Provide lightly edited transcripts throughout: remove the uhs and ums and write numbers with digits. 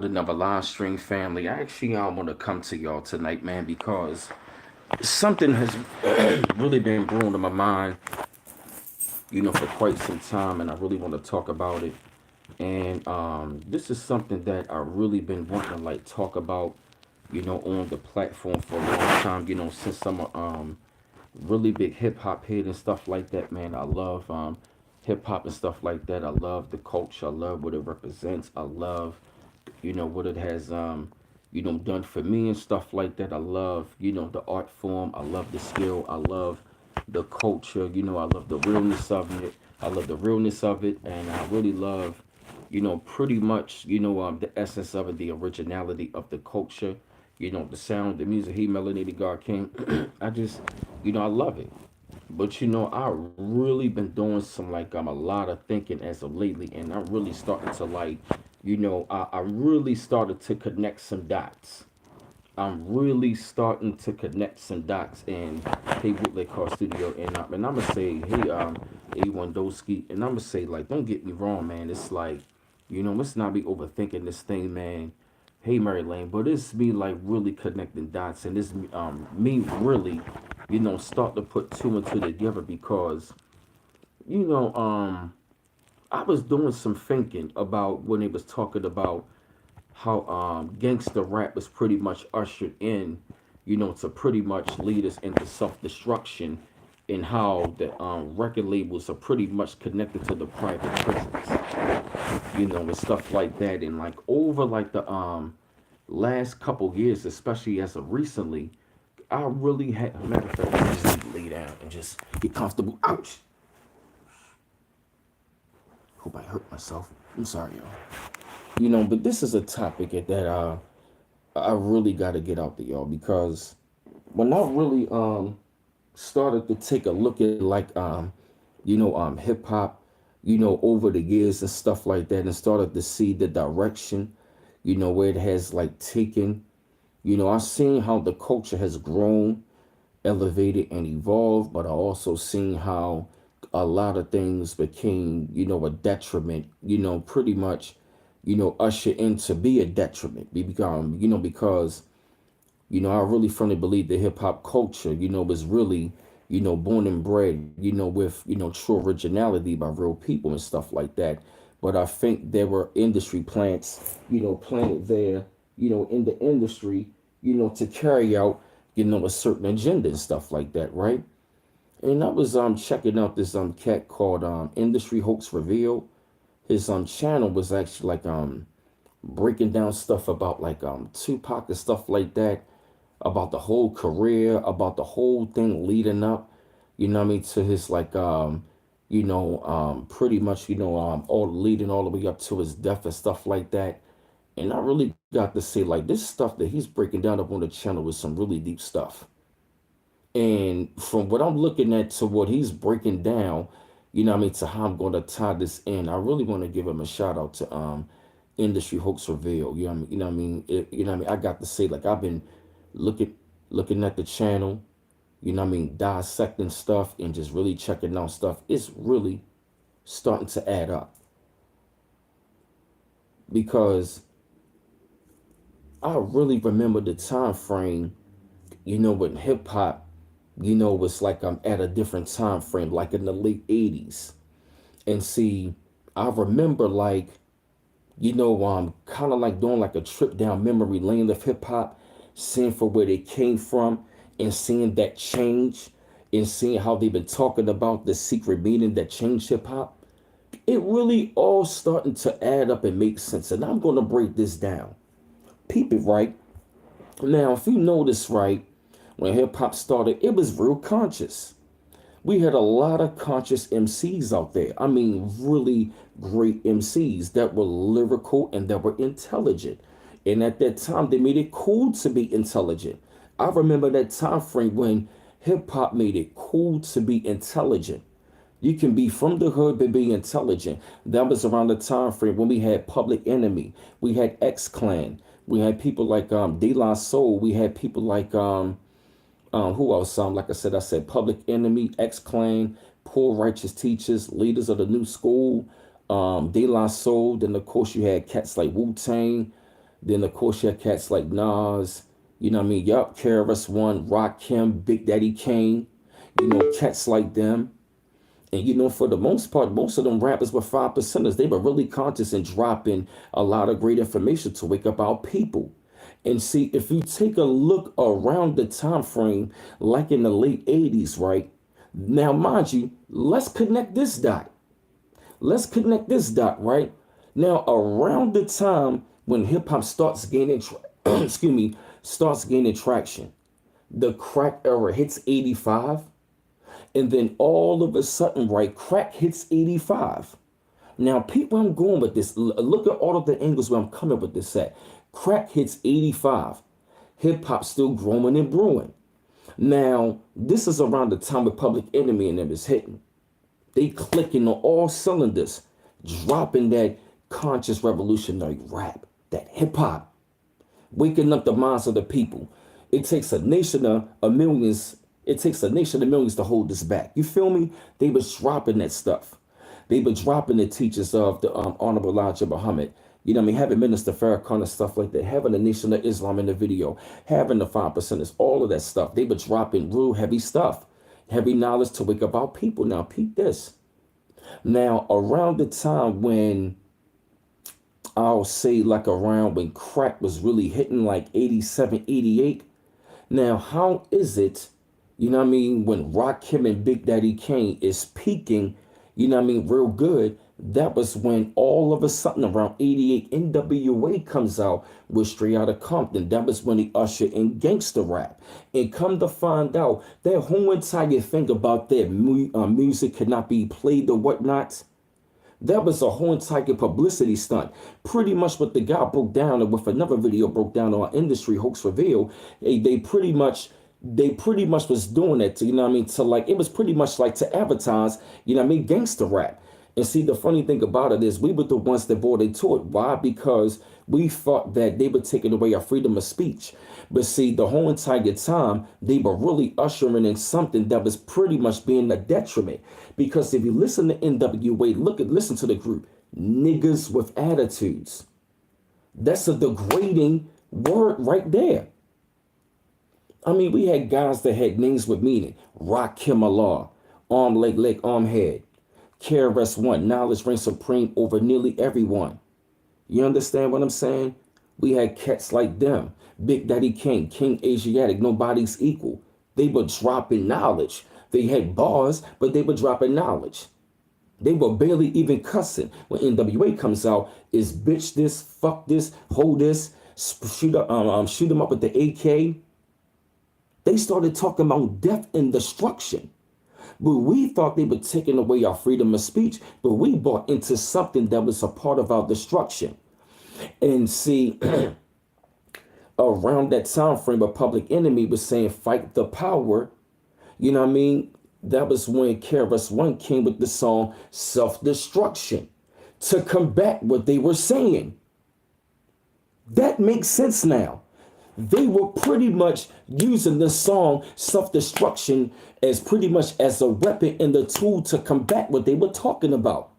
another live stream family. I actually want to come to y'all tonight, man, because something has really been brewing in my mind, for quite some time, and I really want to talk about it. And this is something that I really been wanting to like talk about, on the platform for a long time. Since I'm a really big hip hop head and stuff like that, man. I love hip hop and stuff like that. I love the culture. I love what it represents. I love what it has done for me and stuff like that. I love the art form. I love the skill. I love the culture. I love the realness of it. I love the realness of it, and I really love pretty much the essence of it, the originality of the culture, the sound, the music. He melanated God King. I just I love it. But I really been doing some like a lot of thinking as of lately, and I'm really starting to like, I really started to connect some dots. I'm really starting to connect some dots in Hey Bootleg Car Studio, and I'm gonna say hey A1 Doski, and I'm gonna say like don't get me wrong, man. It's like let's not be overthinking this thing, man. Hey Mary Lane, but it's me like really connecting dots, and it's me really start to put two and two together because you know I was doing some thinking about when they was talking about how gangster rap was pretty much ushered in, to pretty much lead us into self-destruction, and how the record labels are pretty much connected to the private prisons, and stuff like that. And like over like the last couple years, especially as of recently, I really had, matter of fact, I just need to lay down and just get comfortable. Ouch! Hope I hurt myself. I'm sorry, y'all. But this is a topic that I really got to get out to y'all because when I really started to take a look at like hip hop, over the years and stuff like that, and started to see the direction, where it has like taken. I've seen how the culture has grown, elevated, and evolved, but I also seen how a lot of things became, a detriment, pretty much, usher in to be a detriment. Become, because I really firmly believe the hip hop culture, was really, born and bred, with, true originality by real people and stuff like that. But I think there were industry plants, planted there, in the industry, to carry out, a certain agenda and stuff like that, right? And I was checking out this cat called Industry Hoax Revealed. His channel was actually like breaking down stuff about like Tupac and stuff like that, about the whole career, about the whole thing leading up, to his like pretty much, all leading all the way up to his death and stuff like that. And I really got to say like this stuff that he's breaking down up on the channel is some really deep stuff. And from what I'm looking at to what he's breaking down, to how I'm going to tie this in, I really want to give him a shout out to Industry Hoax Reveal. I got to say, like, I've been looking looking at the channel, dissecting stuff and just really checking out stuff. It's really starting to add up because I really remember the time frame, when hip hop, was like I'm at a different time frame, like in the late 80s. And see, I remember like, kind of like doing like a trip down memory lane of hip hop, seeing for where they came from and seeing that change and seeing how they've been talking about the secret meaning that changed hip hop. It really all starting to add up and make sense. And I'm going to break this down. Peep it right. Now, if you notice right, when hip hop started, it was real conscious. We had a lot of conscious MCs out there. I mean, really great MCs that were lyrical and that were intelligent. And at that time, they made it cool to be intelligent. I remember that time frame when hip hop made it cool to be intelligent. You can be from the hood but be intelligent. That was around the time frame when we had Public Enemy, we had X Clan, we had people like De La Soul, we had people like who else? Like I said Public Enemy, X Clan, Poor Righteous Teachers, Leaders of the New School, De La Soul. Then of course you had cats like Wu Tang. Then of course you had cats like Nas, you know what I mean? Yup, KRS-One, Rakim, Big Daddy Kane, cats like them. And for the most part, most of them rappers were 5%ers. They were really conscious and dropping a lot of great information to wake up our people. And see, if you take a look around the time frame, like in the late 80s, right? Now, mind you, let's connect this dot. Let's connect this dot, right? Now, around the time when hip hop starts gaining, excuse me, starts gaining traction, the crack era hits 85. And then all of a sudden, right, crack hits 85. Now, people, I'm going with this. Look at all of the angles where I'm coming with this at. Crack hits 85. Hip hop still growing and brewing. Now, this is around the time with Public Enemy and them is hitting. They clicking on all cylinders, dropping that conscious revolutionary rap, that hip hop, waking up the minds of the people. It takes a nation of millions. It takes a nation of millions to hold this back. You feel me? They was dropping that stuff. They were dropping the teachers of the Honorable Elijah Muhammad. You know what I mean? Having Minister Farrakhan and stuff like that. Having the Nation of Islam in the video. Having the 5%ers. All of that stuff. They were dropping real heavy stuff. Heavy knowledge to wake up our people. Now, peep this. Now, around the time when, I'll say like around when crack was really hitting like 87, 88. Now, how is it, you know what I mean, when Rakim and Big Daddy Kane is peaking, you know what I mean, real good, that was when all of a sudden around 88 NWA comes out with Straight Outta Compton. That was when he ushered in gangster rap. And come to find out, that whole entire thing about that music could not be played or whatnot, that was a whole entire publicity stunt. Pretty much what the guy broke down, and with another video broke down on Industry Hoax Reveal, they pretty much was doing it to, you know what I mean, to like, it was pretty much like to advertise, you know what I mean, gangster rap. And see, the funny thing about it is we were the ones that bought into it. Why? Because we thought that they were taking away our freedom of speech. But see, the whole entire time, they were really ushering in something that was pretty much being a detriment. Because if you listen to NWA, listen to the group, niggas with attitudes. That's a degrading word right there. I mean, we had guys that had names with meaning. Rakim Allah, arm, leg, arm, head. KRS-One, knowledge reigns supreme over nearly everyone. You understand what I'm saying? We had cats like them. Big Daddy Kane, King Asiatic, nobody's equal. They were dropping knowledge. They had bars, but they were dropping knowledge. They were barely even cussing. When NWA comes out, is bitch this, fuck this, hold this, shoot them up with the AK. They started talking about death and destruction. But we thought they were taking away our freedom of speech, but we bought into something that was a part of our destruction. And see, around that time frame, a Public Enemy was saying, fight the power. You know what I mean? That was when KRS-One came with the song Self-Destruction to combat what they were saying. That makes sense now. They were pretty much using the song Self-Destruction as pretty much as a weapon and the tool to combat what they were talking about.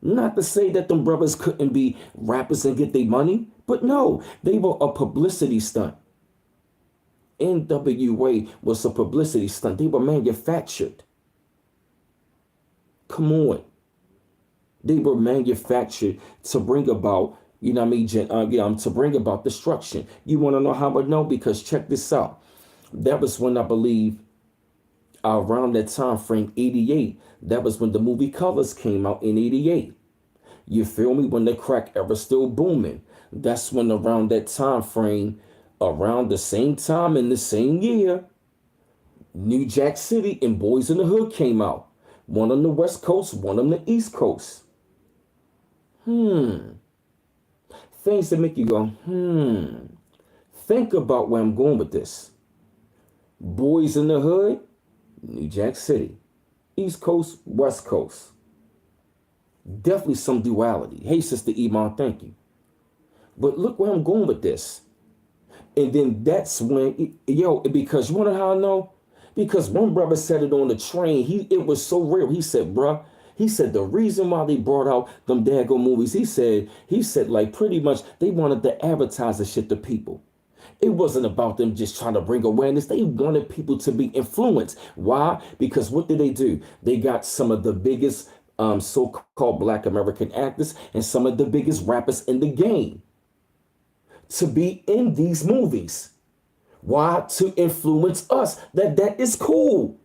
Not to say that them brothers couldn't be rappers and get their money, but no, they were a publicity stunt. NWA was a publicity stunt. They were manufactured. Come on. They were manufactured to bring about, you know what I mean, to bring about destruction. You want to know how I know? Because check this out. That was when I believe around that time frame, 88, that was when the movie Colors came out in 88. You feel me? When the crack era still booming. That's when around that time frame, around the same time in the same year, New Jack City and Boys in the Hood came out. One on the West Coast, one on the East Coast. Things that make you go, Think about where I'm going with this. Boys in the Hood, New Jack City. East Coast, West Coast. Definitely some duality. Hey, Sister Iman, thank you. But look where I'm going with this. And then that's when, because you want to know how I know? Because one brother said it on the train. It was so real. He said, bruh, He said the reason why they brought out them daggone movies, he said like pretty much they wanted to advertise the shit to people. It wasn't about them just trying to bring awareness. They wanted people to be influenced. Why? Because what did they do? They got some of the biggest so-called Black American actors and some of the biggest rappers in the game to be in these movies. Why? To influence us. That is cool.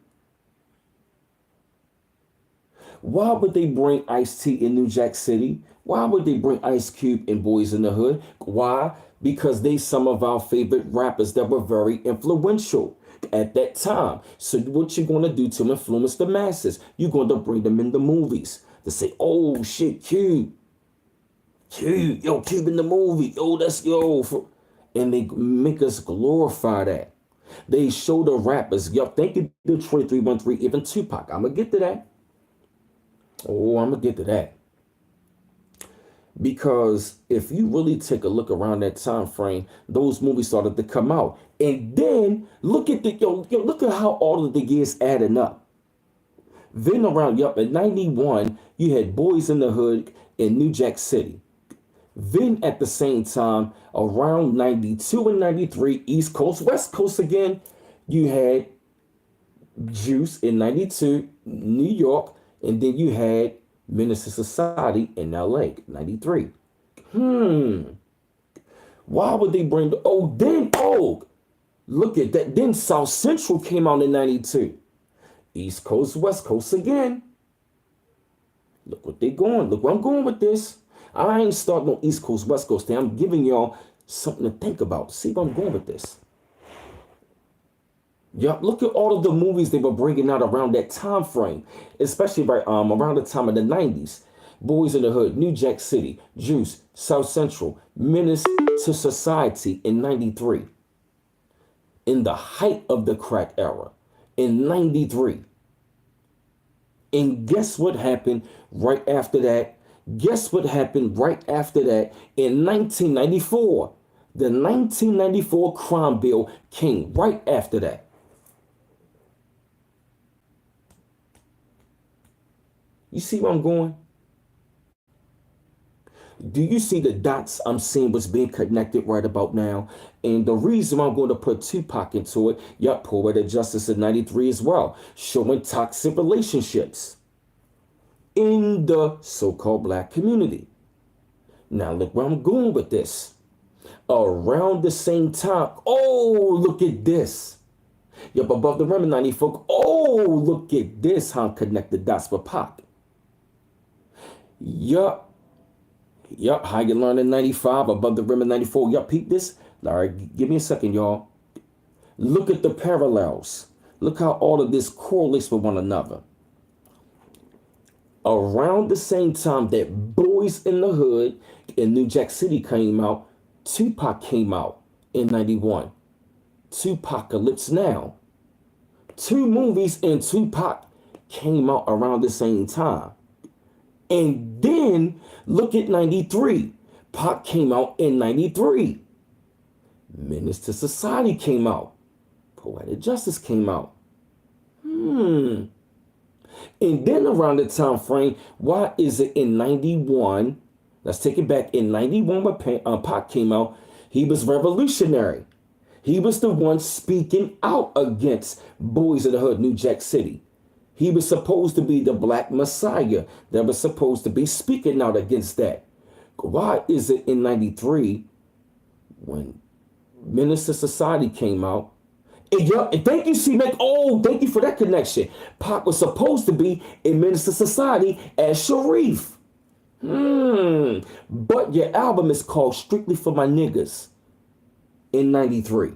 Why would they bring Ice-T in New Jack City? Why would they bring Ice Cube in Boys in the Hood? Why? Because they some of our favorite rappers that were very influential at that time. So what you're going to do to influence the masses? You're going to bring them in the movies to say, oh shit, Cube, yo, Cube in the movie, yo, that's yo. And they make us glorify that. They show the rappers, yo, thank you, Detroit 313, even Tupac. I'm going to get to that. Oh, I'm going to get to that. Because if you really take a look around that time frame, those movies started to come out. And then look at look at how all of the years adding up. Then around, at 91, you had Boys in the Hood in New Jack City. Then at the same time, around 92 and 93, East Coast, West Coast again, you had Juice in 92, New York, and then you had Minister Society in LA, 93. Why would they bring look at that. Then South Central came out in 92. East Coast, West Coast again. Look what they going. Look where I'm going with this. I ain't starting on East Coast, West Coast thing. I'm giving y'all something to think about. See where I'm going with this. Look at all of the movies they were bringing out around that time frame, especially around the time of the 90s. Boys in the Hood, New Jack City, Juice, South Central, Menace to Society in 93. In the height of the crack era, in 93. And guess what happened right after that? Guess what happened right after that in 1994? The 1994 crime bill came right after that. You see where I'm going? Do you see the dots I'm seeing what's being connected right about now? And the reason I'm going to put Tupac into it, Poetic Justice in 93 as well, showing toxic relationships in the so-called Black community. Now look where I'm going with this. Around the same time, look at this. Above the rim in 94, look at this, how I'm connected dots with Pac. How you learn in 95, above the rim in 94. Peep this. All right, give me a second, y'all. Look at the parallels. Look how all of this correlates with one another. Around the same time that Boys in the Hood in New Jack City came out, Tupac came out in 91. Tupacalypse Now. Two movies and Tupac came out around the same time. And then look at 93. Pac came out in 93. Menace to Society came out. Poetic Justice came out. And then around the time frame, why is it in 91? Let's take it back. In 91 when Pac came out, he was revolutionary. He was the one speaking out against Boys in the Hood, New Jack City. He was supposed to be the Black Messiah that was supposed to be speaking out against that. Why is it in 93 when Minister Society came out? And thank you, C-Mac. Thank you for that connection. Pac was supposed to be in Minister Society as Sharif. But your album is called Strictly for My Niggas in 93.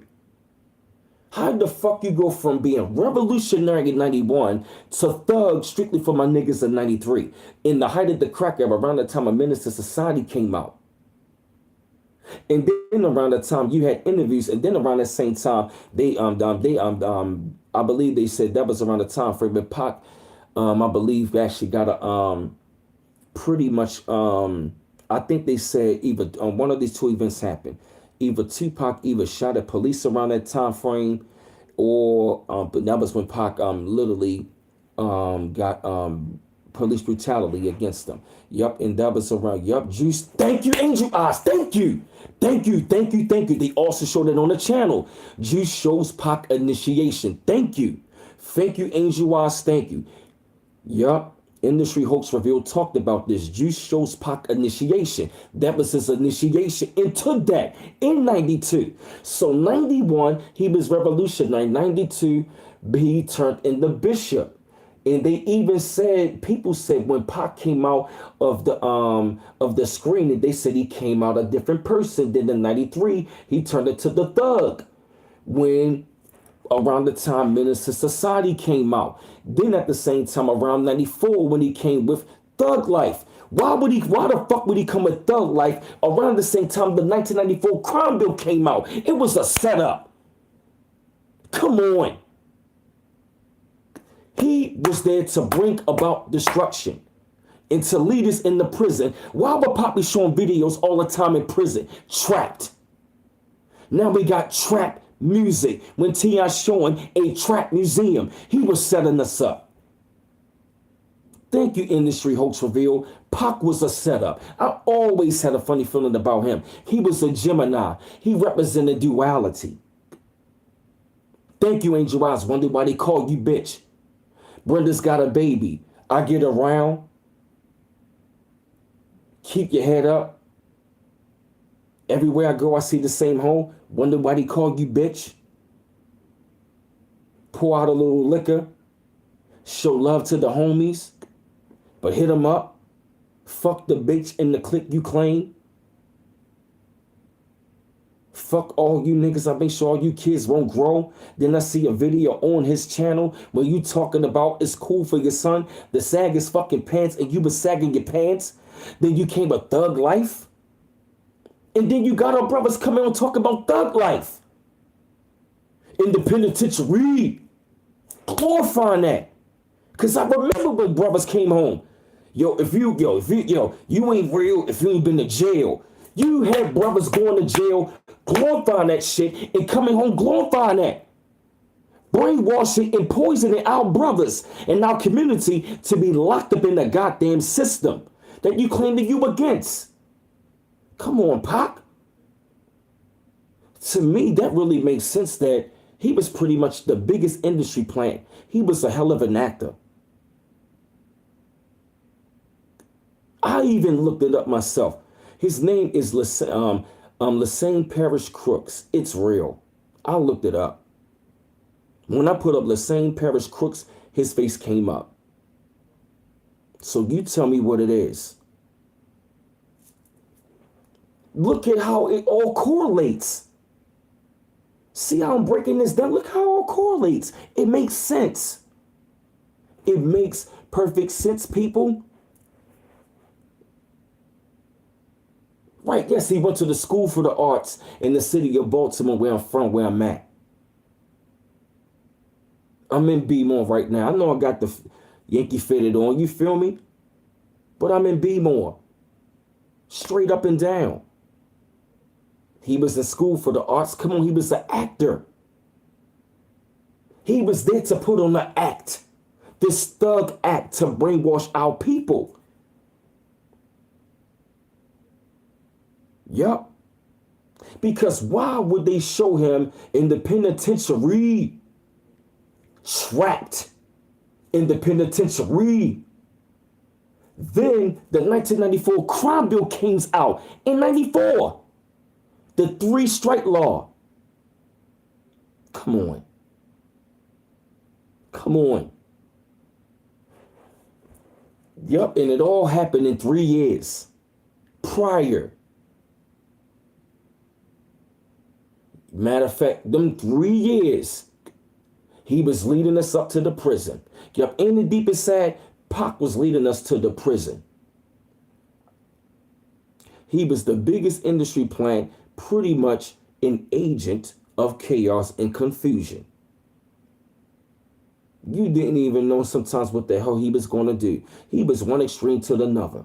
How the fuck you go from being revolutionary in 91 to thug Strictly for My Niggas in 93? In the height of the crack era, around the time a Minister Society came out. And then around that time you had interviews, and then around that same time I believe they said that was around the time frame when Pac I believe actually got a pretty much I think they said either one of these two events happened. Either Tupac either shot at police around that time frame, or but that was when Pac literally got police brutality against them. Yup, and that was around. Yup, Juice. Thank you, Angel Eyes. Thank you. Thank you, thank you, thank you. They also showed it on the channel. Juice shows Pac initiation. Thank you. Thank you, Angel Eyes. Thank you. Yup. Industry Hoax Revealed talked about this. Juice shows Pac initiation. That was his initiation into that in 92. So 91, he was revolutionary. 92, he turned into Bishop. And they even said, people said when Pac came out of the screening, they said he came out a different person. Then in 93, he turned into the Thug. When around the time Minister Society came out. Then at the same time, around 94, when he came with Thug Life. Why the fuck would he come with Thug Life around the same time the 1994 crime bill came out? It was a setup. Come on. He was there to bring about destruction and to lead us in the prison. Why would Pop be showing videos all the time in prison? Trapped. Now we got trapped music. When T.I. showing a trap museum, he was setting us up. Thank you, Industry Hoax Revealed. Pac was a setup. I always had a funny feeling about him. He was a Gemini. He represented duality. Thank you, Angel Eyes. Wonder why they call you bitch. Brenda's got a baby. I get around. Keep your head up. Everywhere I go, I see the same hole. Wonder why they call you bitch. Pour out a little liquor. Show love to the homies. But hit them up. Fuck the bitch in the clique you claim. Fuck all you niggas. I make sure all you kids won't grow. Then I see a video on his channel where you talking about it's cool for your son to sag his fucking pants and you was sagging your pants. Then you came a Thug Life. And then you got our brothers coming on talking about Thug Life. In the penitentiary. Glorifying that. Cause I remember when brothers came home. You ain't real if you ain't been to jail. You had brothers going to jail, glorifying that shit, and coming home glorifying that. Brainwashing and poisoning our brothers and our community to be locked up in the goddamn system that you claim that you against. Come on, Pac. To me, that really makes sense that he was pretty much the biggest industry plant. He was a hell of an actor. I even looked it up myself. His name is Lassane Parish Crooks. It's real. I looked it up. When I put up Lassane Parish Crooks, his face came up. So you tell me what it is. Look at how it all correlates. See how I'm breaking this down? Look how it all correlates. It makes sense. It makes perfect sense, people. Right, yes, he went to the School for the Arts in the city of Baltimore, where I'm from, where I'm at. I'm in B-More right now. I know I got the Yankee fitted on, you feel me? But I'm in B-More. Straight up and down. He was in School for the Arts. Come on, he was an actor. He was there to put on an act. This thug act to brainwash our people. Yup. Because why would they show him in the penitentiary? Trapped in the penitentiary. Then the 1994 crime bill came out in 94. The 3-strike law. Come on. Come on. Yup, and it all happened in 3 years prior. Matter of fact, them 3 years, he was leading us up to the prison. Yup, in the deepest side, Pac was leading us to the prison. He was the biggest industry plant, pretty much an agent of chaos and confusion. You didn't even know sometimes what the hell he was going to do. He was one extreme to another.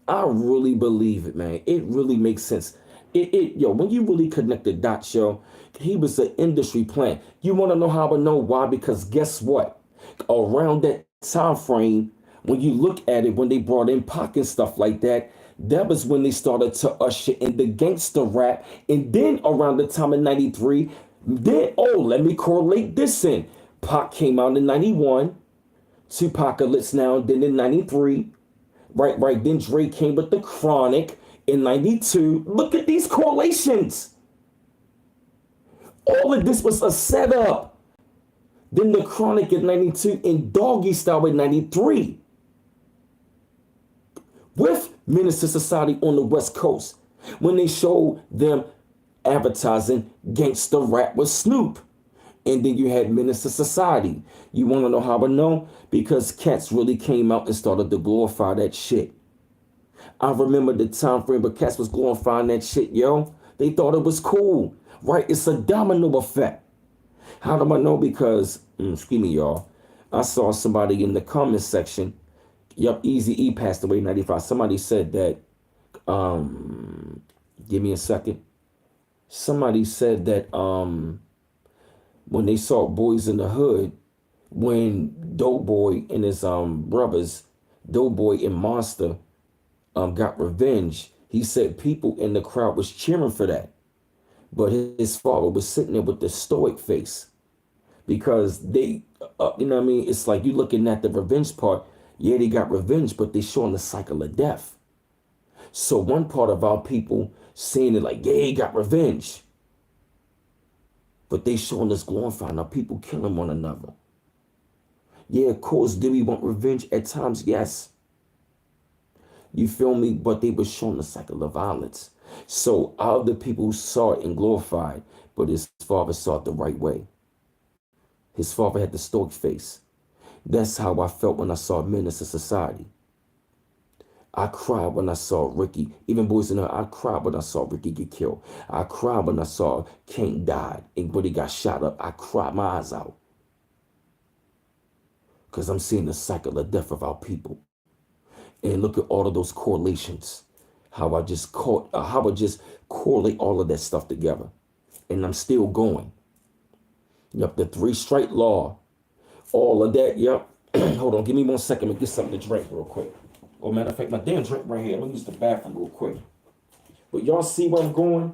I really believe it, man. It really makes sense. When you really connect the dots, yo, he was an industry plant. You want to know how I know why? Because guess what? Around that time frame, when you look at it, when they brought in Pac and stuff like that, that was when they started to usher in the gangster rap. And then around the time of 93, then, oh, let me correlate this in. Pac came out in 91, Tupacalypse now, then in 93, right, then Dre came with the Chronic in 92. Look at these correlations. All of this was a setup. Then the Chronic in 92 and Doggy Style in 93. With Minister Society on the West Coast, when they showed them advertising gangster rap with Snoop. And then you had Minister Society. You want to know how I know? Because cats really came out and started to glorify that shit. I remember the time frame, but cats was glorifying that shit, yo. They thought it was cool, right? It's a domino effect. How do I know? Because, excuse me, y'all. I saw somebody in the comment section. Yup, Easy E passed away in 95. Somebody said that, give me a second. Somebody said that when they saw Boys in the Hood, when Doughboy and his brothers, Doughboy and Monster, got revenge, he said people in the crowd was cheering for that. But his father was sitting there with the stoic face because they, you know what I mean? It's like you looking at the revenge part. Yeah, they got revenge, but they showing the cycle of death. So one part of our people saying it like, yeah, he got revenge. But they showing us glorifying our people killing one another. Yeah, of course, do we want revenge? At times, yes. You feel me? But they were showing the cycle of violence. So other people saw it and glorified, but his father saw it the right way. His father had the stoic face. That's how I felt when I saw Minister Society. I cried when I saw Ricky, even Boys in the Hood, I cried when I saw Ricky get killed. I cried when I saw King died, but he got shot up. I cried my eyes out. Because I'm seeing the cycle of death of our people. And look at all of those correlations. How I just correlate all of that stuff together. And I'm still going. Yep, the 3-strike law. All of that, yep. Hold on, give me 1 second to get something to drink real quick. Oh, matter of fact, my damn drink right here. Let me use the bathroom real quick. But y'all see where I'm going?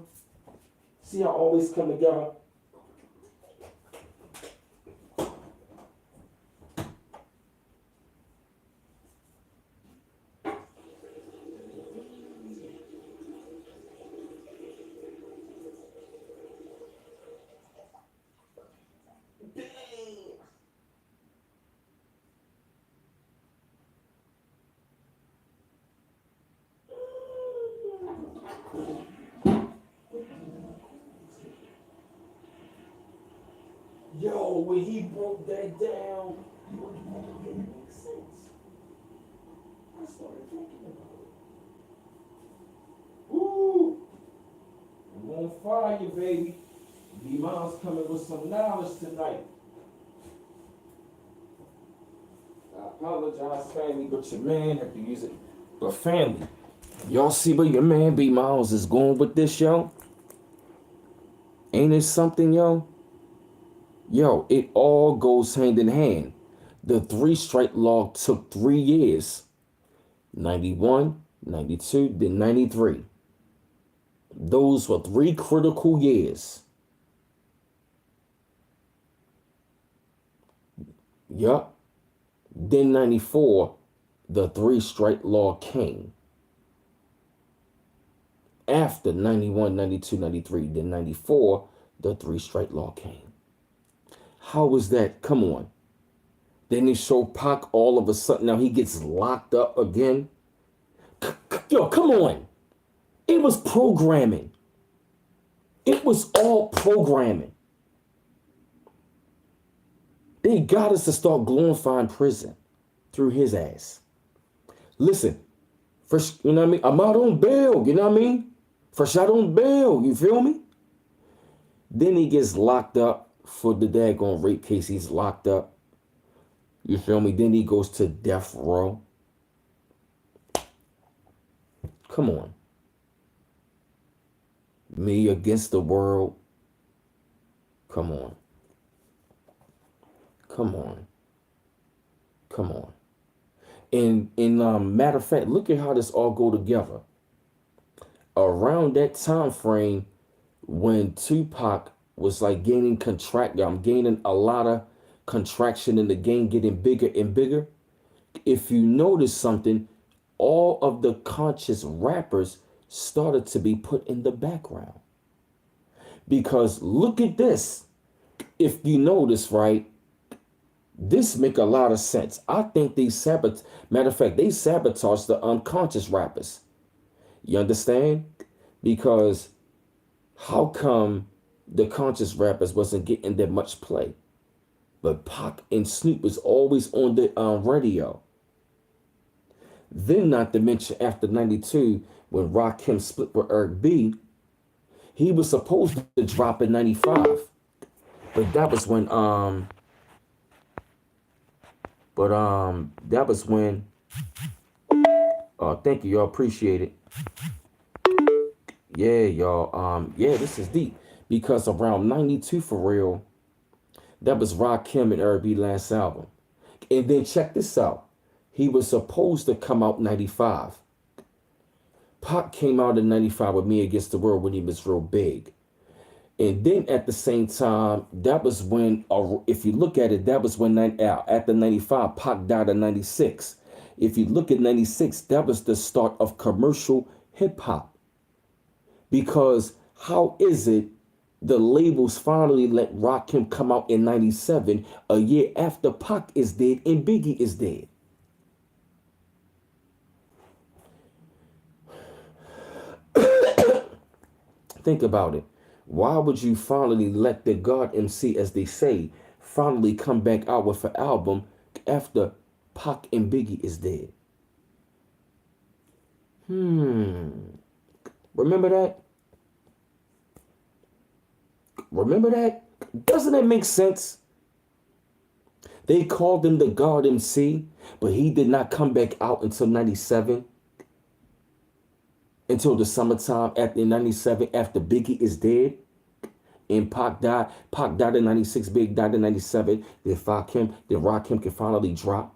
See how all this come together? Yo, when he broke that down, it makes sense. I started thinking about it. Woo! I'm on fire, baby. D-Mom's coming with some knowledge tonight. I apologize, family, but your man had to use it. But family, y'all see where your man B Miles is going with this, yo? Ain't it something, yo? Yo, it all goes hand in hand. The 3-strike law took 3 years. 91, 92, then 93. Those were 3 critical years. Yup. Then 94, the 3-strike law came. After 91, 92, 93, then 94, the 3-strike law came. How was that? Come on. Then they show Pac all of a sudden. Now he gets locked up again. Yo, come on. It was programming. It was all programming. They got us to start glorifying prison through his ass. Listen, first, you know what I mean? I'm out on bail, you know what I mean? Fresh out on bail, you feel me? Then he gets locked up for the daggone rape case. He's locked up. You feel me? Then he goes to death row. Come on. Me against the world. Come on. Come on. Come on. And matter of fact, look at how this all go together. Around that time frame when Tupac was like gaining a lot of contraction in the game, getting bigger and bigger. If you notice something, all of the conscious rappers started to be put in the background. Because look at this. If you notice, right, this make a lot of sense. I think matter of fact, they sabotage the unconscious rappers. You understand? Because how come the conscious rappers wasn't getting that much play? But Pac and Snoop was always on the radio. Then, not to mention, after '92, when Rakim split with Eric B, he was supposed to drop in '95, but that was when. Oh, thank you, y'all. Appreciate it. Yeah, y'all. Yeah, this is deep because around '92 for real, that was Rakim and Eric B last album, and then check this out. He was supposed to come out '95. Pac came out in '95 with Me Against the World when he was real big. And then at the same time, that was when, if you look at it, that was when after '95, Pac died in '96. If you look at '96, that was the start of commercial hip hop. Because how is it the labels finally let Rakim come out in '97, a year after Pac is dead and Biggie is dead? Think about it. Why would you finally let the God MC, as they say, finally come back out with an album after Pac and Biggie is dead? Remember that? Remember that? Doesn't that make sense? They called him the God MC, but he did not come back out until '97. Until the summertime after '97, after Biggie is dead. And Pac died. Pac died in '96. Big died in '97. Then Rakim can finally drop.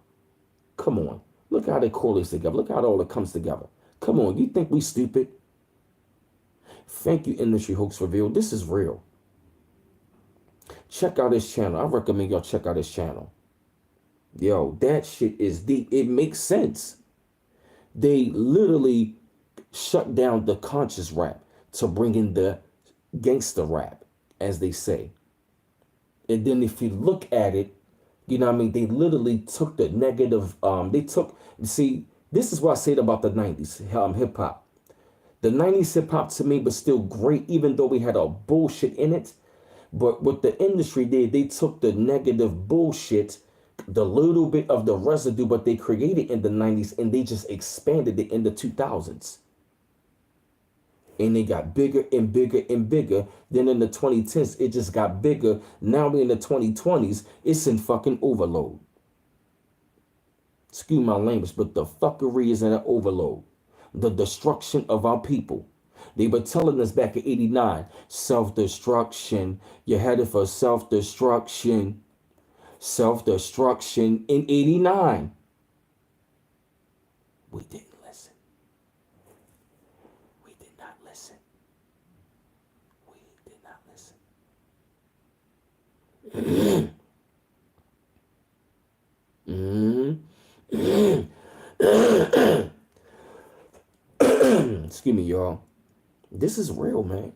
Come on. Look how they correlate together. Look how it all comes together. Come on. You think we stupid? Thank you, Industry Hoax Revealed. This is real. Check out his channel. I recommend y'all check out his channel. Yo, that shit is deep. It makes sense. They literally shut down the conscious rap to bring in the gangster rap, as they say. And then if you look at it, you know what I mean, they literally took the negative, see, this is what I said about the 90s hip hop. The 90s hip hop to me was still great, even though we had a bullshit in it. But what the industry did, they took the negative bullshit, the little bit of the residue what they created in the 90s, and they just expanded it in the 2000s. And they got bigger and bigger and bigger. Then in the 2010s, it just got bigger. Now we're in the 2020s. It's in fucking overload. Excuse my language, but the fuckery is in an overload. The destruction of our people. They were telling us back in '89, self-destruction. You're headed for self-destruction. Self-destruction in '89. We didn't listen. We did not listen. We did not listen. Excuse me, y'all. This is real, man.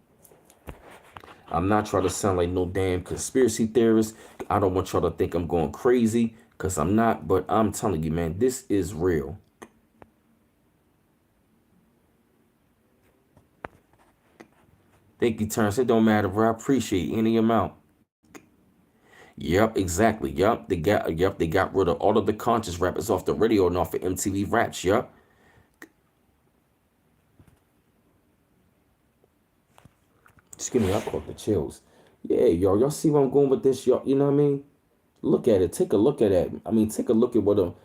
I'm not trying to sound like no damn conspiracy theorist. I don't want y'all to think I'm going crazy, because I'm not. But I'm telling you, man, this is real. Thank you, Terrence. It don't matter, bro. I appreciate any amount. Yep, exactly. Yep, they got rid of all of the conscious rappers off the radio and off of MTV Raps. Yep. Excuse me, I caught the chills. Yeah, y'all see where I'm going with this, y'all? You know what I mean? Look at it. Take a look at it. I mean, take a look at what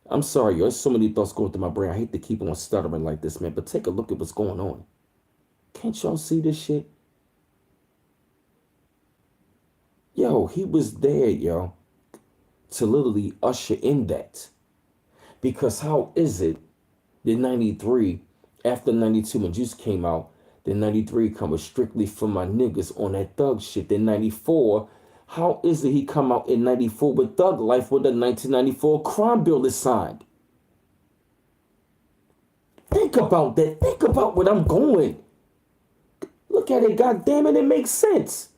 I'm sorry, yo. There's so many thoughts going through my brain. I hate to keep on stuttering like this, man. But take a look at what's going on. Can't y'all see this shit? Yo, he was dead, yo. to literally usher in that. Because how is it that 93, after 92 when Juice came out, then 93 comes strictly from my niggas on that thug shit. Then 94, how is it he come out in 94 with Thug Life with the 1994 crime bill is signed? Think about that. Think about what I'm going. Look at it, God damn it, it makes sense.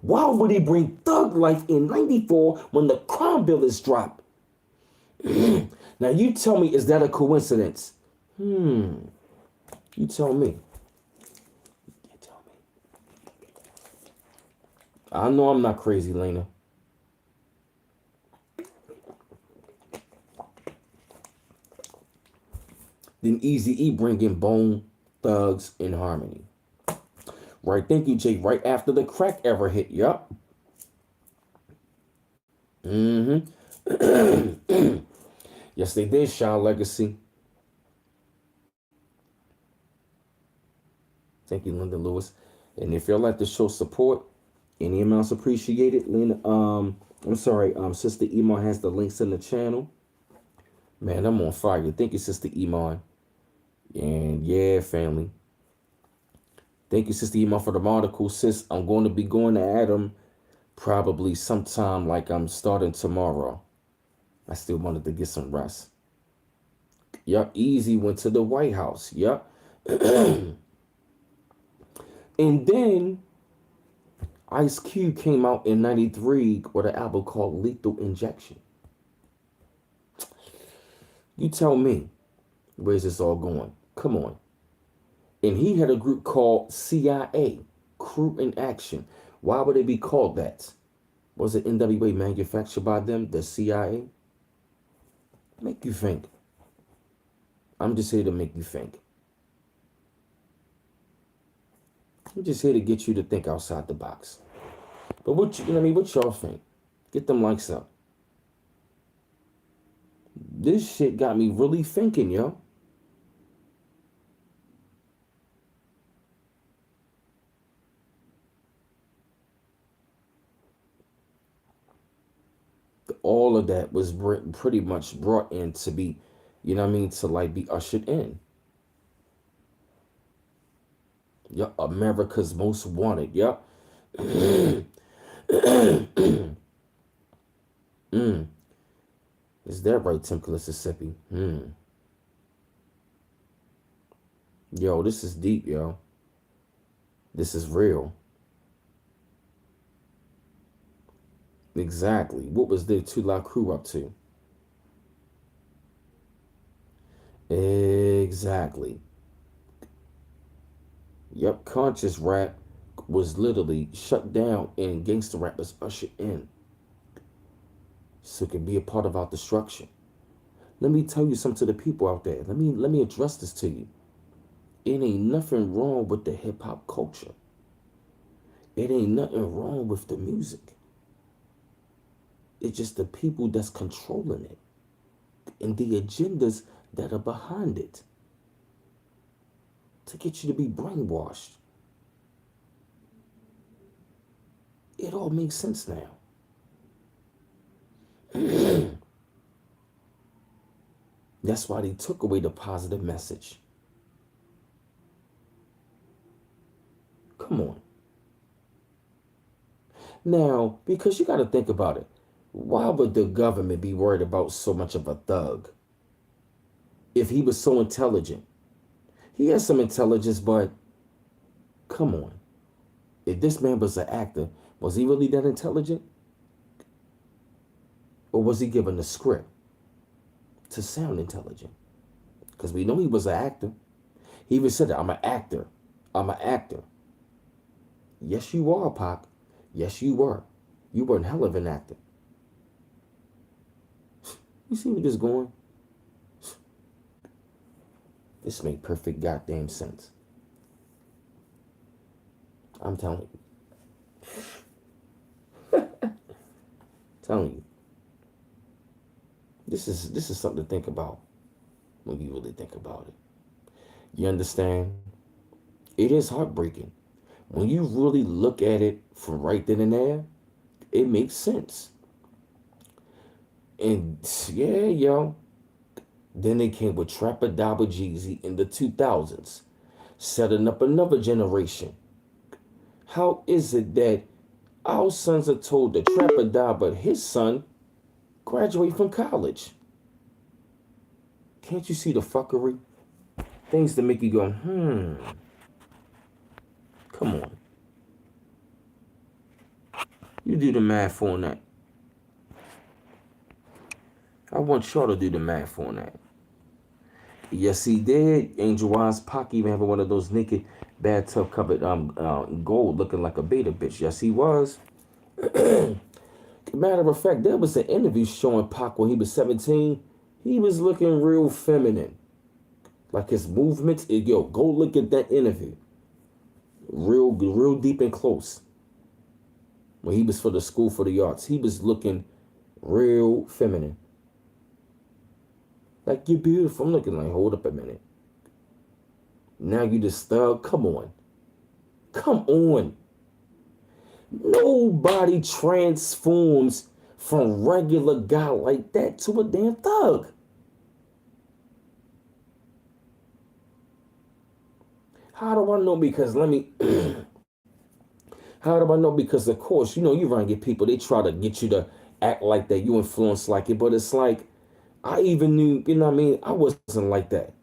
Why would he bring Thug Life in 94 when the crime bill is dropped? Now you tell me, is that a coincidence? You tell me. You tell me. I know I'm not crazy, Lena. Then Easy E bring in Bone Thugs in Harmony. Right, thank you, Jake. Right after the crack era hit, yup. Yes, they did, Shaw Legacy. Thank you, Linda Lewis. And if y'all like to show support, any amounts appreciated. Lena, I'm sorry, Sister Iman has the links in the channel. Man, I'm on fire. Thank you, Sister Iman. And yeah, family. Thank you, Sister Iman, for the article. Sis, I'm going to be going to Adam probably sometime like I'm starting tomorrow. I still wanted to get some rest. Yup, Easy went to the White House. Yup. And then Ice Cube came out in 93 with an album called Lethal Injection. You tell me, where's this all going? Come on. And he had a group called CIA, Crew in Action. Why would it be called that? Was it NWA manufactured by them, the CIA? Make you think. I'm just here to make you think. I'm just here to get you to think outside the box. But what what y'all think? Get them likes up. This shit got me really thinking, yo. All of that was pretty much brought in to be, to like be ushered in. Yup, America's Most Wanted. Yup. Is that right, Tim Mississippi? Yo, this is deep, yo. This is real. Exactly. What was the 2 Live Crew up to? Exactly. Yep, conscious rap was literally shut down and gangster rap was ushered in. So it can be a part of our destruction. Let me tell you something to the people out there. Let me address this to you. It ain't nothing wrong with the hip hop culture. It ain't nothing wrong with the music. It's just the people that's controlling it and the agendas that are behind it to get you to be brainwashed. It all makes sense now. That's why they took away the positive message. Come on. Now, because you got to think about it. Why would the government be worried about so much of a thug? If he was so intelligent. He has some intelligence, but come on. If this man was an actor, was he really that intelligent? Or was he given a script to sound intelligent? Because we know he was an actor. He even said that, I'm an actor. I'm an actor. Yes, you are, Pac. Yes, you were. You were a hell of an actor. You see where this going? This make perfect goddamn sense. I'm telling you. Telling you. This is something to think about when you really think about it. You understand? It is heartbreaking. When you really look at it from right then and there, it makes sense. And yeah, yo. Then they came with Trapper Jeezy in the 2000s, setting up another generation. How is it that our sons are told to Trapper but his son graduate from college? Can't you see the fuckery? Things to make you go, come on. You do the math on that. I want y'all to do the math on that. Yes, he did. Angel Wise Pac even having one of those naked bathtub covered gold looking like a beta bitch. Yes, he was. Matter of fact, there was an interview showing Pac when he was 17. He was looking real feminine. Like his movements. Yo, go look at that interview. Real deep and close. When he was for the School for the Arts, he was looking real feminine. Like, you're beautiful. I'm looking like, hold up a minute. Now you just thug. Come on. Come on. Nobody transforms from regular guy like that to a damn thug. How do I know? Because let me. How do I know? Because of course, you know, you run get people. They try to get you to act like that. You influence like it, but it's like I even knew. You know what I mean? I wasn't like that.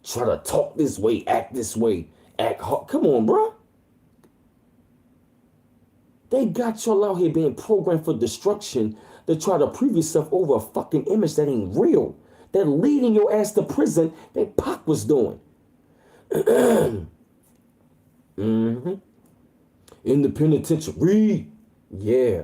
Try to talk this way, act this way, act hard. Come on, bro. They got y'all out here being programmed for destruction to try to prove yourself over a fucking image that ain't real. That leading your ass to prison that Pac was doing. Mm-hmm. In the penitentiary. Yeah.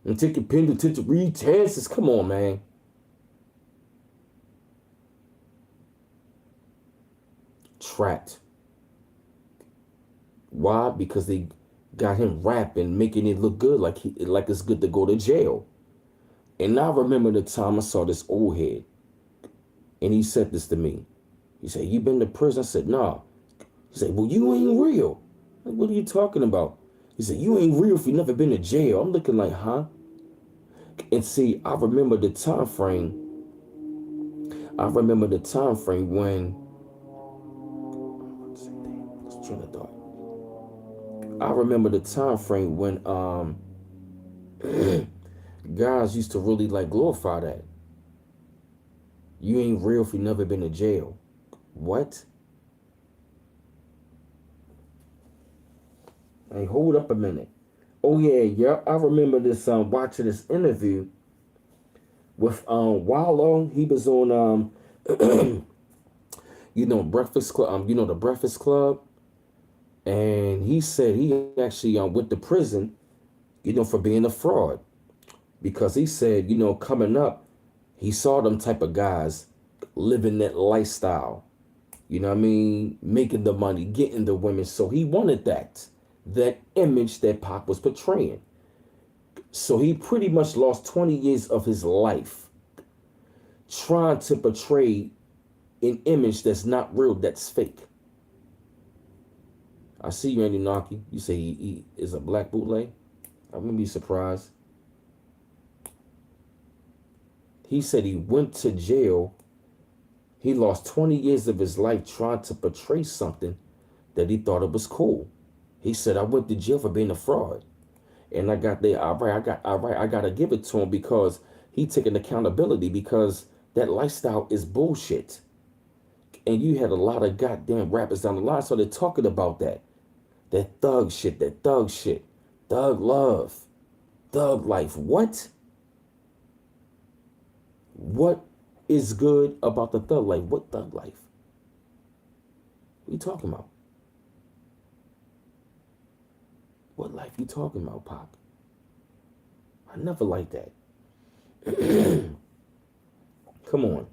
And take your penitentiary chances. Come on, man. Trapped. Why? Because they got him rapping, making it look good, like it's good to go to jail. And I remember the time I saw this old head, and he said this to me. He said, "You been to prison?" I said, "Nah." He said, "Well, you ain't real." Like, what are you talking about? He said, "You ain't real if you never been to jail." I'm looking like, huh? And see, I remember the time frame. I remember the time frame when. Let's try to thought. I remember the time frame when guys used to really like glorify that. You ain't real if you never been to jail. What? Hey, hold up a minute. Oh yeah. I remember this watching this interview with Wallow. He was on Breakfast Club. The Breakfast Club, and he said he actually went to prison, for being a fraud, because he said coming up, he saw them type of guys living that lifestyle. You know what I mean? Making the money, getting the women. So he wanted that image that Pac was portraying. So he pretty much lost 20 years of his life trying to portray an image that's not real, that's fake. I see you, Andy Naki. You say he is a black bootleg? I wouldn't be surprised. He said he went to jail. He lost 20 years of his life trying to portray something that he thought it was cool. He said, "I went to jail for being a fraud." And I got there, all right, I gotta give it to him because he taking accountability because that lifestyle is bullshit. And you had a lot of goddamn rappers down the line, so they're talking about that. That thug shit, thug love, thug life. What? What is good about the thug life? What thug life? What are you talking about? What life you talking about, Pac? I never liked that. Come on.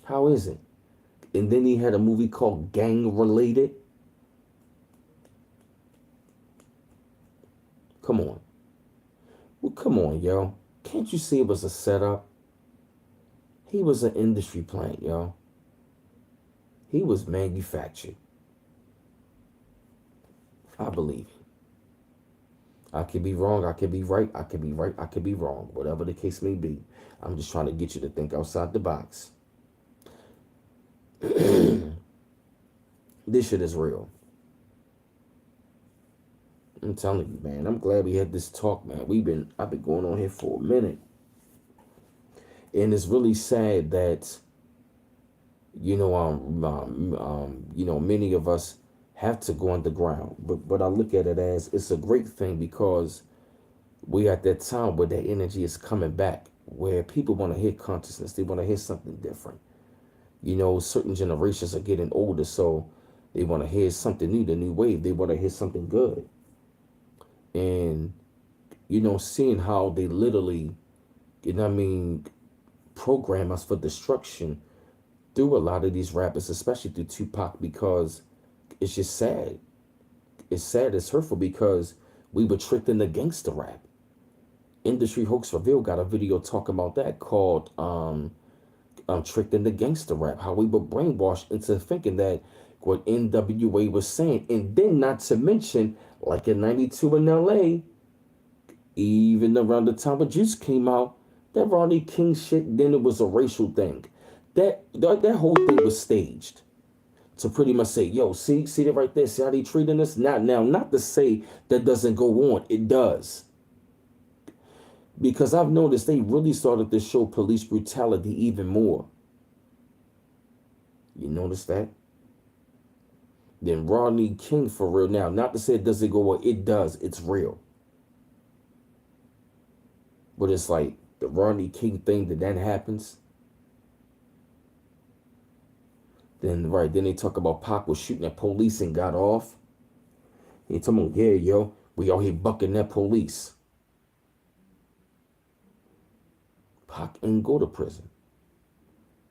How is it? And then he had a movie called Gang Related. Come on. Well, come on, yo. Can't you see it was a setup? He was an industry plant, yo. He was manufactured. I believe. I could be wrong. I could be right. I could be right. I could be wrong. Whatever the case may be. I'm just trying to get you to think outside the box. This shit is real. I'm telling you, man. I'm glad we had this talk, man. I've been going on here for a minute. And it's really sad that, many of us have to go underground. But I look at it as it's a great thing because we at that time where that energy is coming back, where people want to hear consciousness. They want to hear something different. Certain generations are getting older, so they want to hear something new, the new wave. They want to hear something good. And, seeing how they literally, program us for destruction through a lot of these rappers, especially through Tupac, because it's just sad. It's sad, it's hurtful because we were tricked into gangster rap. Industry Hoax Reveal got a video talking about that called Tricked into Gangster Rap, how we were brainwashed into thinking that what NWA was saying. And then not to mention, like in 92 in LA, even around the time when Juice came out, that Ronnie King shit, then it was a racial thing. That whole thing was staged to pretty much say, yo, see that right there, see how they treating us? Not to say that doesn't go on. It does. Because I've noticed they really started to show police brutality even more. You notice that? Then Rodney King for real. Now, not to say it doesn't go on, it does. It's real. But it's like the Rodney King thing that happens. Then they talk about Pac was shooting at police and got off. He told me, yeah, yo, we out here bucking that police. Pac ain't go to prison.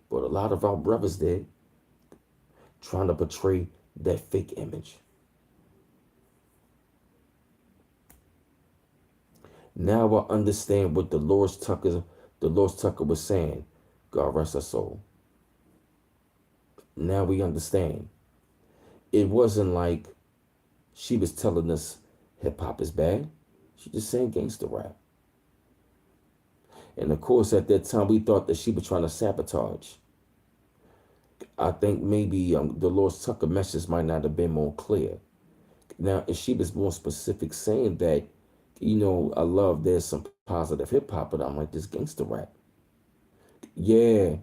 But a lot of our brothers did, trying to portray that fake image. Now I understand what the Lord Tucker was saying. God rest her soul. Now we understand. It wasn't like she was telling us hip hop is bad. She just saying gangster rap. And of course, at that time, we thought that she was trying to sabotage. I think maybe the Lord Tucker message might not have been more clear. Now, if she was more specific, saying that, I love there's some positive hip hop, but I'm like this gangster rap. Yeah.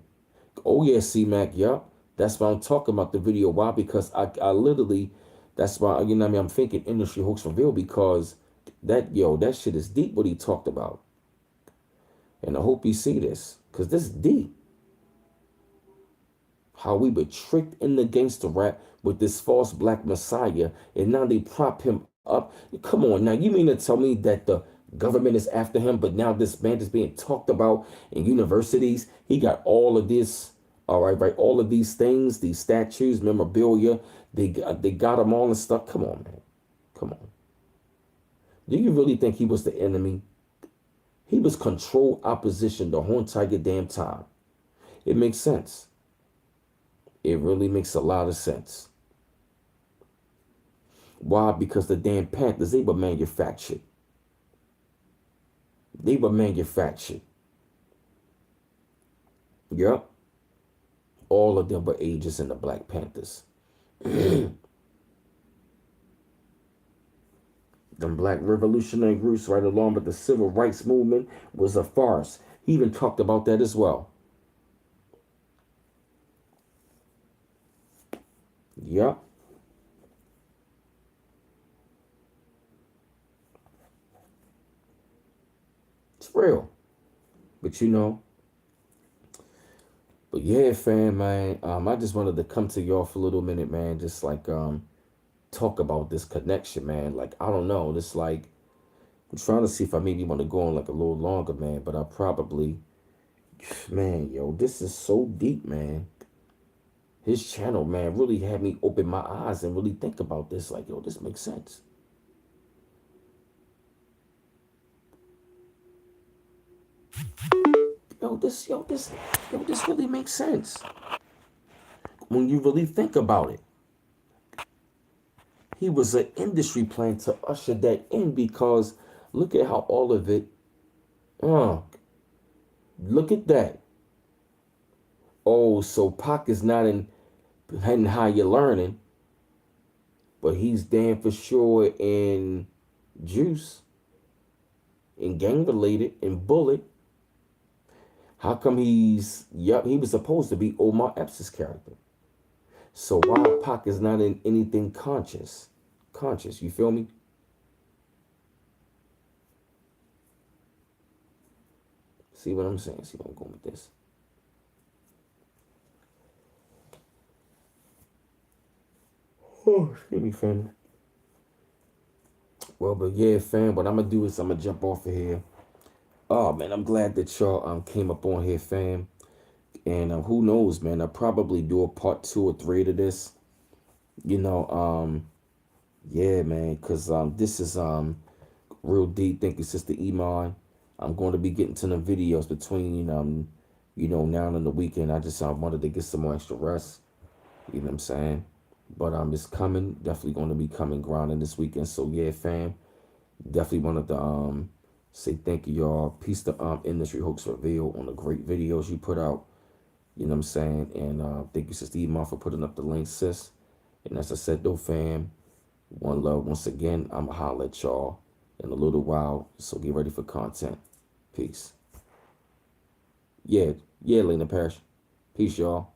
Oh yeah, C-Mac, yup. That's why I'm talking about the video. Why? Because I literally, that's why, I'm thinking Industry Hoax Reveal because that shit is deep what he talked about. And I hope you see this, because this is deep. How we were tricked in the gangster rap with this false black messiah, and now they prop him up. Come on, now you mean to tell me that the government is after him, but now this man is being talked about in universities? He got all of this, all right, all of these things, these statues, memorabilia. They got him all and stuff. Come on, man. Come on. Do you really think he was the enemy? He was controlled opposition the whole entire damn time. It makes sense. It really makes a lot of sense. Why? Because the damn Panthers, they were manufactured. They were manufactured. Yep. All of them were agents in the Black Panthers. Them black revolutionary groups right along with the civil rights movement was a farce. He even talked about that as well. Yep. It's real. But but yeah, fam, man, I just wanted to come to y'all for a little minute, man. Just like talk about this connection, man. Like, I don't know. It's like I'm trying to see if I maybe want to go on like a little longer, man. But I probably, man, yo, this is so deep, man. His channel, man, really had me open my eyes and really think about this. Like, yo, this makes sense. This really makes sense when you really think about it. he was an industry plan to usher that in because look at how all of it, uh, look at that. Oh, so Pac is not in higher learning, but he's damn for sure in Juice, in Gang Related, in Bullet. How come yup, he was supposed to be Omar Epps' character. So why Pac is not in anything conscious? Conscious, you feel me? See what I'm saying? See where I'm going with this? Oh, excuse me, fam. Well, but yeah, fam, what I'm gonna do is I'm gonna jump off of here. Oh man, I'm glad that y'all came up on here, fam. And who knows, man? I'll probably do a part 2 or 3 to this. You know, yeah, man, cause this is real deep. Thank you, Sister Iman. I'm going to be getting to the videos between now and the weekend. I just wanted to get some more extra rest. You know what I'm saying? But it's coming. Definitely going to be coming grinding this weekend. So yeah, fam. Definitely wanted to say thank you, y'all. Peace to Industry Hoax Reveal on the great videos you put out. You know what I'm saying? And thank you, Sister Iman, for putting up the link, sis. And as I said, though, fam, one love. Once again, I'm going to holler at y'all in a little while. So get ready for content. Peace. Yeah, Lena Parrish. Peace, y'all.